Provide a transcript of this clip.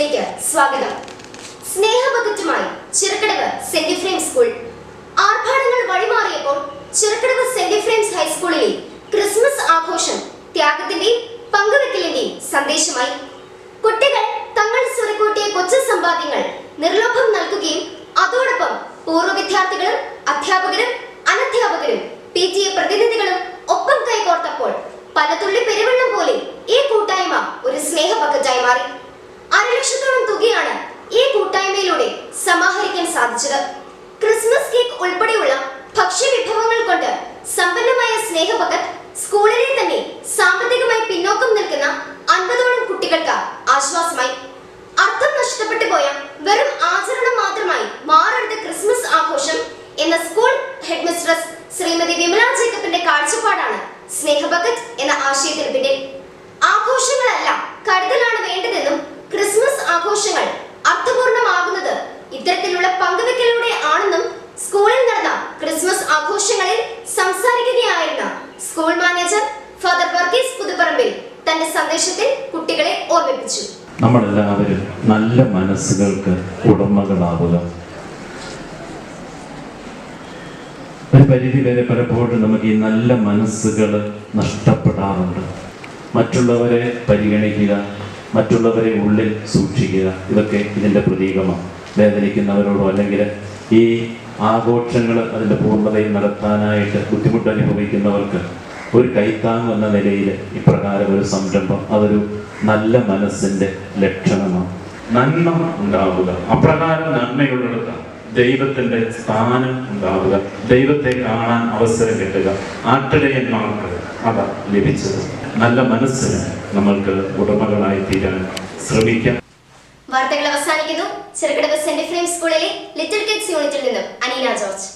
ന്യൂസിലേക്ക് സ്വാഗതം. സ്നേഹബദ്ധമായി ചിറക്കടവ് സെന്റ് എഫ്രേംസ് സ്കൂൾ ആർഭാടങ്ങൾ വഴിമാറിയപ്പോൾ ചിറക്കടവ് സെന്റ് എഫ്രേംസ് ഹൈസ്കൂളിലെ ക്രിസ്മസ് ആഘോഷം ത്യാഗത്തിന്റെയും പങ്കുവെക്കലിന്റെയും സന്ദേശമായി. കുട്ടികൾ തങ്ങൾ സ്വരുക്കൂട്ടിയ കൊച്ചു സമ്പാദ്യങ്ങൾ നിർലോഭം നൽകുകയും അതോടൊപ്പം പൂർവ്വ വിദ്യാർത്ഥികളും അധ്യാപകരും അനധ്യാപകരും PTA പ്രതിനിധികളും ഒപ്പം കൈകോർത്തപ്പോൾ പലതുള്ളി പെരുവെള്ളം പോലെ ഈ കൂട്ടായ്മ ഒരു സ്നേഹപക്കറ്റായി മാറി. 1.5 ലക്ഷത്തോളം തുകയാണ് ഈ കൂട്ടായ്മയിലൂടെ സമാഹരിക്കാൻ സാധിച്ചത്. ക്രിസ്മസ് കേക്ക് ഉൾപ്പെടെയുള്ള ഭക്ഷ്യവിഭവങ്ങൾ കൊണ്ട് സമ്പന്നമായ സ്നേഹപക്കറ്റ് സ്കൂളിലെ തന്നെ സാമ്പത്തികമായി പിന്നോക്കം നിൽക്കുന്ന 50ഓളം കുട്ടികൾക്ക് ആശ്വാസമായി. അർത്ഥം നഷ്ടപ്പെട്ടു പോയ വെറും ആചരണം മാത്രമായി മാറരുത് ക്രിസ്മസ് ആഘോഷം എന്ന school headmistress Shrimati Vimala ജേക്കബിന്റെ കാഴ്ചപ്പാടാണ് സ്നേഹപക്കറ്റ് എന്ന ആശയത്തിന് പിന്നിൽ. ആഘോഷങ്ങളല്ല കരുതലാണ് വേണ്ടതെന്നും ക്രിസ്മസ് ആഘോഷങ്ങൾ അർത്ഥപൂർണമാകുന്നത് ഇത്തരത്തിലുള്ള പങ്കുവെക്കലിലൂടെ ആണെന്നും സ്കൂളിൽ നടന്ന ക്രിസ്മസ് ആഘോഷങ്ങളിൽ സംസാരിക്കുകയായിരുന്ന school manager father Varghese Puthuparambil തന്റെ സന്ദേശത്തിൽ കുട്ടികളെ ഓർമ്മിപ്പിച്ചു. നമ്മളെല്ലാവരും നല്ല മനസ്സുകൾക്ക് ഉടമകളാവുക. ഒരു പരിധി വരെ പലപ്പോഴും നമുക്ക് ഈ നല്ല മനസ്സുകൾ നഷ്ടപ്പെടാറുണ്ട്. മറ്റുള്ളവരെ പരിഗണിക്കുക, മറ്റുള്ളവരെ ഉള്ളിൽ സൂക്ഷിക്കുക, ഇതൊക്കെ ഇതിൻ്റെ പ്രതീകമാണ്. വേദനിക്കുന്നവരോടോ അല്ലെങ്കിൽ ഈ ആഘോഷങ്ങൾ അതിൻ്റെ പൂർണ്ണതയിൽ നടത്താനായിട്ട് ബുദ്ധിമുട്ട് അനുഭവിക്കുന്നവർക്ക് ഒരു കൈത്താങ് എന്ന നിലയിൽ ഇപ്രകാരം ഒരു സംരംഭം അതൊരു നല്ല മനസ്സിൻ്റെ ലക്ഷണമാണ്. നന്മ ഉണ്ടാവുക, അപ്രകാരം നന്മയുള്ളിടത്ത് ദൈവത്തിൻ്റെ സ്ഥാനം ഉണ്ടാവുക, ദൈവത്തെ കാണാൻ അവസരം കിട്ടുക. ആട്ടിടയന്മാർക്ക് അതാ ലഭിച്ചത്. നല്ല മനസ്സിന് നമ്മൾക്ക് ഉടമകളായി തീരാൻ ശ്രമിക്കാം. വാർത്തകൾ അവസാനിക്കുന്നു. ചിറക്കടവ് സെന്റ് എഫ്രേംസ് സ്കൂളിലെ ലിറ്റിൽ കിഡ്സ് യൂണിറ്റിൽ നിന്നും അനീന ജോർജ്.